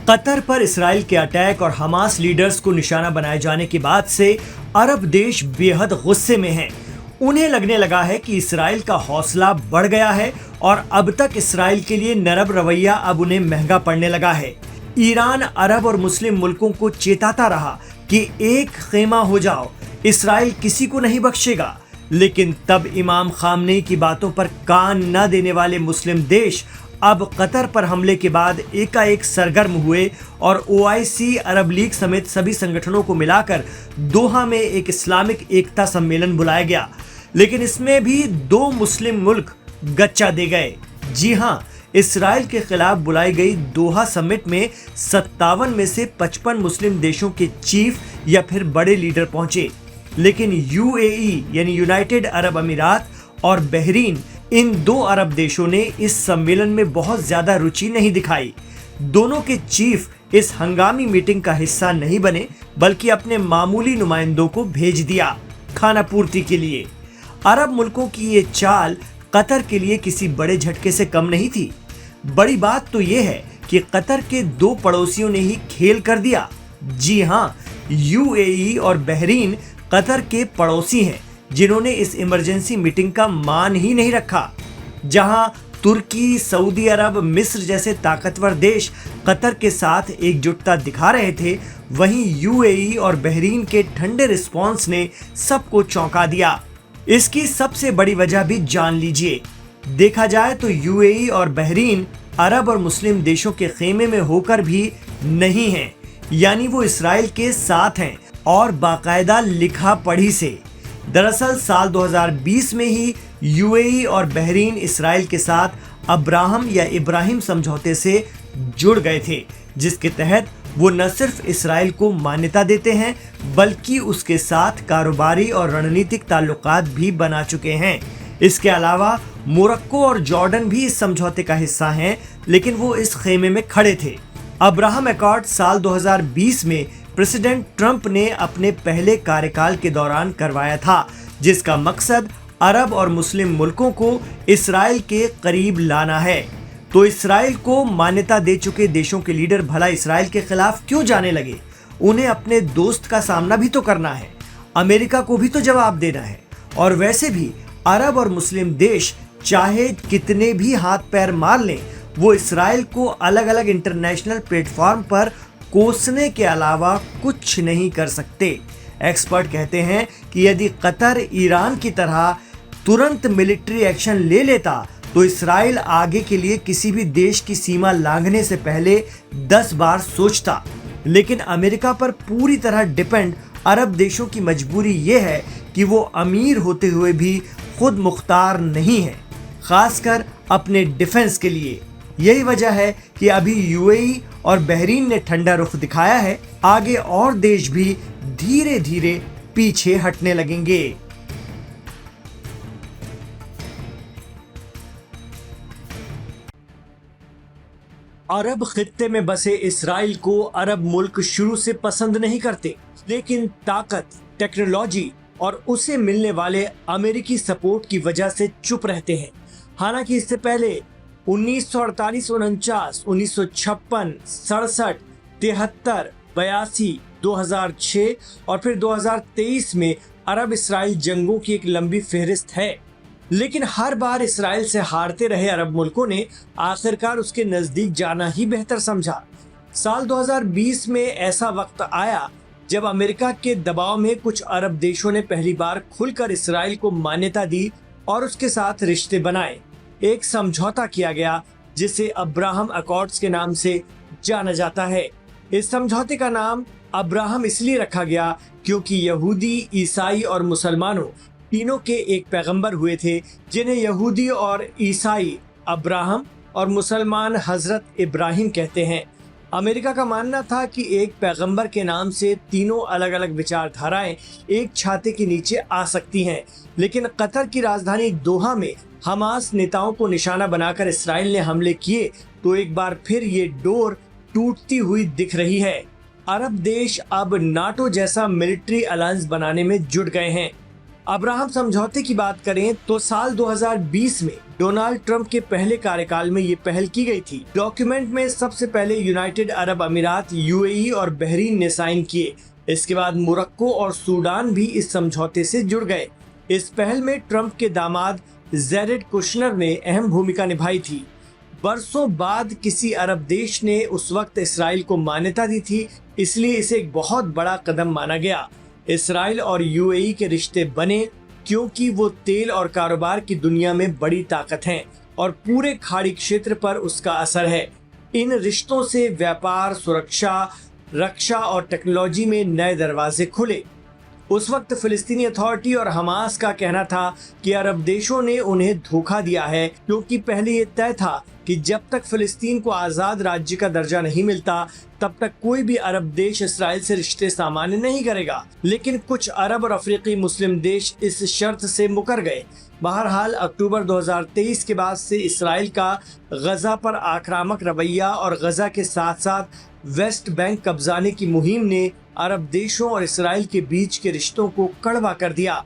Qatar पर Israel के attack और हमास लीडर्स को निशाना बनाए जाने के बाद से अरब देश बेहद गुस्से में हैं। उन्हें लगने लगा है कि इसराइल का हौसला बढ़ गया है और अब तक इसराइल के लिए नरम रवैया अब उन्हें महंगा पड़ने लगा है। ईरान अरब और मुस्लिम मुल्कों को चेताता रहा कि एक खेमा हो जाओ, इसराइल किसी को नहीं बख्शेगा। लेकिन तब इमाम खामनेई की बातों पर कान न देने वाले मुस्लिम देश अब कतर पर हमले के बाद एकाएक सरगर्म हुए और ओआईसी, अरब लीग समेत सभी संगठनों को मिलाकर दोहा में एक इस्लामिक एकता सम्मेलन बुलाया गया। लेकिन इसमें भी 2 मुस्लिम मुल्क गच्चा दे गए। जी हां, इसराइल के खिलाफ बुलाई गई दोहा समिट में 57 में से 55 मुस्लिम देशों के चीफ या फिर बड़े लीडर पहुंचे। लेकिन यूएई यानी यूनाइटेड अरब अमीरात और बहरीन, इन 2 अरब देशों ने इस सम्मेलन में बहुत ज्यादा रुचि नहीं दिखाई। दोनों के चीफ इस हंगामी मीटिंग का हिस्सा नहीं बने, बल्कि अपने मामूली नुमाइंदों को भेज दिया खाना पूर्ति के लिए। अरब मुल्कों की ये चाल कतर के लिए किसी बड़े झटके से कम नहीं थी। बड़ी बात तो ये है कि कतर के 2 पड़ोसियों ने ही खेल कर दिया। जी हां, यूएई और बहरीन कतर के पड़ोसी हैं, जिन्होंने इस इमरजेंसी मीटिंग का मान ही नहीं रखा। जहां तुर्की, सऊदी अरब, मिस्र जैसे ताकतवर देश कतर के साथ एकजुटता दिखा रहे थे, वहीं यूएई और बहरीन के ठंडे रिस्पॉन्स ने सबको चौंका दिया। इसकी सबसे बड़ी वजह भी जान लीजिए। देखा जाए तो यूएई और बहरीन अरब और मुस्लिम देशों के खेमे में होकर भी नहीं हैं, यानी वो इसराइल के साथ हैं और बाकायदा लिखा पढ़ी से। दरअसल साल 2020 में ही यूएई और बहरीन इसराइल के साथ अब्राहम या इब्राहिम समझौते से जुड़ गए थे, जिसके तहत वो न सिर्फ इसराइल को मान्यता देते हैं, बल्कि उसके साथ कारोबारी और रणनीतिक ताल्लुकात भी बना चुके हैं। इसके अलावा मोरक्को और जॉर्डन भी इस समझौते का हिस्सा हैं, लेकिन वो इस खेमे में खड़े थे। अब्राहम अकॉर्ड साल 2020 में प्रेसिडेंट ट्रंप ने अपने पहले कार्यकाल के दौरान करवाया था, जिसका मकसद अरब और मुस्लिम मुल्कों को इसराइल के करीब लाना है। तो इसराइल को मान्यता दे चुके देशों के लीडर भला इसराइल के खिलाफ क्यों जाने लगे? उन्हें अपने दोस्त का सामना भी तो करना है, अमेरिका को भी तो जवाब देना है। और वैसे भी अरब और मुस्लिम देश चाहे कितने भी हाथ पैर मार लें, वो इसराइल को अलग अलग इंटरनेशनल प्लेटफॉर्म पर कोसने के अलावा कुछ नहीं कर सकते। एक्सपर्ट कहते हैं कि यदि कतर ईरान की तरह तुरंत मिलिट्री एक्शन ले लेता, तो इसराइल आगे के लिए किसी भी देश की सीमा लांघने से पहले 10 बार सोचता। लेकिन अमेरिका पर पूरी तरह डिपेंड अरब देशों की मजबूरी ये है कि वो अमीर होते हुए भी खुद मुख्तार नहीं है, खासकर अपने डिफेंस के लिए। यही वजह है कि अभी यूएई और बहरीन ने ठंडा रुख दिखाया है। आगे और देश भी धीरे धीरे पीछे हटने लगेंगे। अरब खित्ते में बसे इसराइल को अरब मुल्क शुरू से पसंद नहीं करते, लेकिन ताकत, टेक्नोलॉजी और उसे मिलने वाले अमेरिकी सपोर्ट की वजह से चुप रहते हैं। हालांकि इससे पहले 1948, 49, 1956, 67, 73, 82, 2006 और फिर 2023 में अरब इसराइल जंगों की एक लंबी फेहरिस्त है। लेकिन हर बार इसराइल से हारते रहे अरब मुल्कों ने आखिरकार उसके नजदीक जाना ही बेहतर समझा। साल 2020 में ऐसा वक्त आया जब अमेरिका के दबाव में कुछ अरब देशों ने पहली बार खुलकर इसराइल को मान्यता दी और उसके साथ रिश्ते बनाए। एक समझौता किया गया जिसे अब्राहम अकॉर्ड्स के नाम से जाना जाता है। इस समझौते का नाम अब्राहम इसलिए रखा गया क्योंकि यहूदी, ईसाई और मुसलमानों तीनों के एक पैगंबर हुए थे, जिन्हें यहूदी और ईसाई अब्राहम और मुसलमान हजरत इब्राहिम कहते हैं। अमेरिका का मानना था कि एक पैगंबर के नाम से तीनों अलग अलग विचारधाराएं एक छाते के नीचे आ सकती हैं। लेकिन कतर की राजधानी दोहा में हमास नेताओं को निशाना बनाकर इसराइल ने हमले किए तो एक बार फिर ये डोर टूटती हुई दिख रही है। अरब देश अब नाटो जैसा मिलिट्री अलायंस बनाने में जुट गए हैं। अब्राहम समझौते की बात करें तो साल 2020 में डोनाल्ड ट्रंप के पहले कार्यकाल में ये पहल की गई थी। डॉक्यूमेंट में सबसे पहले यूनाइटेड अरब अमीरात, यूएई और बहरीन ने साइन किए। इसके बाद मोरक्को और सूडान भी इस समझौते से जुड़ गए। इस पहल में ट्रंप के दामाद जेरेड कुशनर ने अहम भूमिका निभाई थी। बरसों बाद किसी अरब देश ने उस वक्त इसराइल को मान्यता दी थी, इसलिए इसे एक बहुत बड़ा कदम माना गया। इसराइल और यूएई के रिश्ते बने क्योंकि वो तेल और कारोबार की दुनिया में बड़ी ताकत हैं और पूरे खाड़ी क्षेत्र पर उसका असर है। इन रिश्तों से व्यापार, सुरक्षा, रक्षा और टेक्नोलॉजी में नए दरवाजे खुले। उस वक्त फिलिस्तीनी अथॉरिटी और हमास का कहना था कि अरब देशों ने उन्हें धोखा दिया है, क्योंकि पहले ये तय था कि जब तक फिलिस्तीन को आज़ाद राज्य का दर्जा नहीं मिलता तब तक कोई भी अरब देश इसराइल से रिश्ते सामान्य नहीं करेगा। लेकिन कुछ अरब और अफ्रीकी मुस्लिम देश इस शर्त से मुकर गए। बहरहाल अक्टूबर 2023 के बाद से इसराइल का गजा पर आक्रामक रवैया और गजा के साथ साथ वेस्ट बैंक कब्जाने की मुहिम ने अरब देशों और इसराइल के बीच के रिश्तों को कड़वा कर दिया।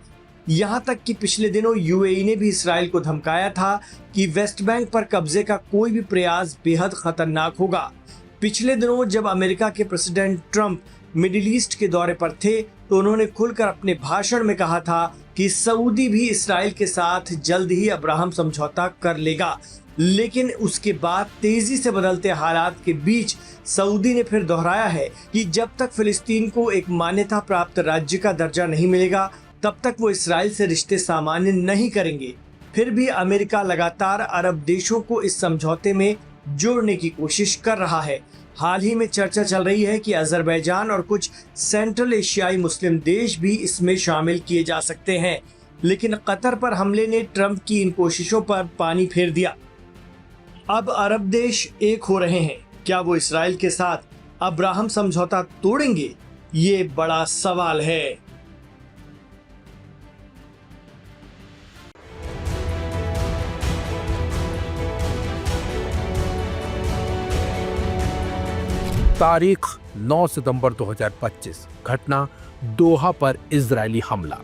यहाँ तक कि पिछले दिनों यूएई ने भी इसराइल को धमकाया था कि वेस्ट बैंक पर कब्जे का कोई भी प्रयास बेहद खतरनाक होगा। पिछले दिनों जब अमेरिका के प्रेसिडेंट ट्रंप मिडिल ईस्ट के दौरे पर थे तो उन्होंने खुलकर अपने भाषण में कहा था कि सऊदी भी इसराइल के साथ जल्द ही अब्राहम समझौता कर लेगा। लेकिन उसके बाद तेजी से बदलते हालात के बीच सऊदी ने फिर दोहराया है कि जब तक फिलिस्तीन को एक मान्यता प्राप्त राज्य का दर्जा नहीं मिलेगा तब तक वो इसराइल से रिश्ते सामान्य नहीं करेंगे। फिर भी अमेरिका लगातार अरब देशों को इस समझौते में जोड़ने की कोशिश कर रहा है। हाल ही में चर्चा चल रही है कि अजरबैजान और कुछ सेंट्रल एशियाई मुस्लिम देश भी इसमें शामिल किए जा सकते हैं। लेकिन कतर पर हमले ने ट्रंप की इन कोशिशों पर पानी फेर दिया। अब अरब देश एक हो रहे हैं। क्या वो इसराइल के साथ अब्राहम समझौता तोड़ेंगे? ये बड़ा सवाल है। तारीख 9 सितंबर 2025। घटना दोहा पर इजरायली हमला।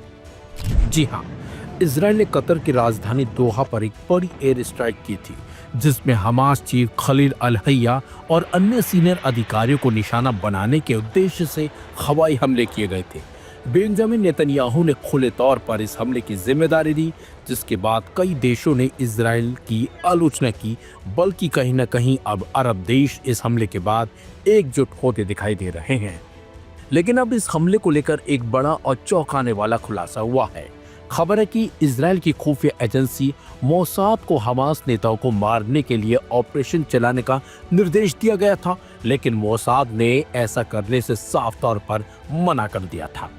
जी हां, इजराइल ने कतर की राजधानी दोहा पर एक बड़ी एयर स्ट्राइक की थी, जिसमें हमास चीफ खलील अल-हैया और अन्य सीनियर अधिकारियों को निशाना बनाने के उद्देश्य से हवाई हमले किए गए थे। बेंजामिन नेतन्याहू ने खुले तौर पर इस हमले की जिम्मेदारी ली, जिसके बाद कई देशों ने इजराइल की आलोचना की। बल्कि कहीं न कहीं अब अरब देश इस हमले के बाद एकजुट होते दिखाई दे रहे हैं। लेकिन अब इस हमले को लेकर एक बड़ा और चौंकाने वाला खुलासा हुआ है। खबर है कि इजराइल की खुफिया एजेंसी मोसाद को हमास नेताओं को मारने के लिए ऑपरेशन चलाने का निर्देश दिया गया था, लेकिन मोसाद ने ऐसा करने से साफ तौर पर मना कर दिया था।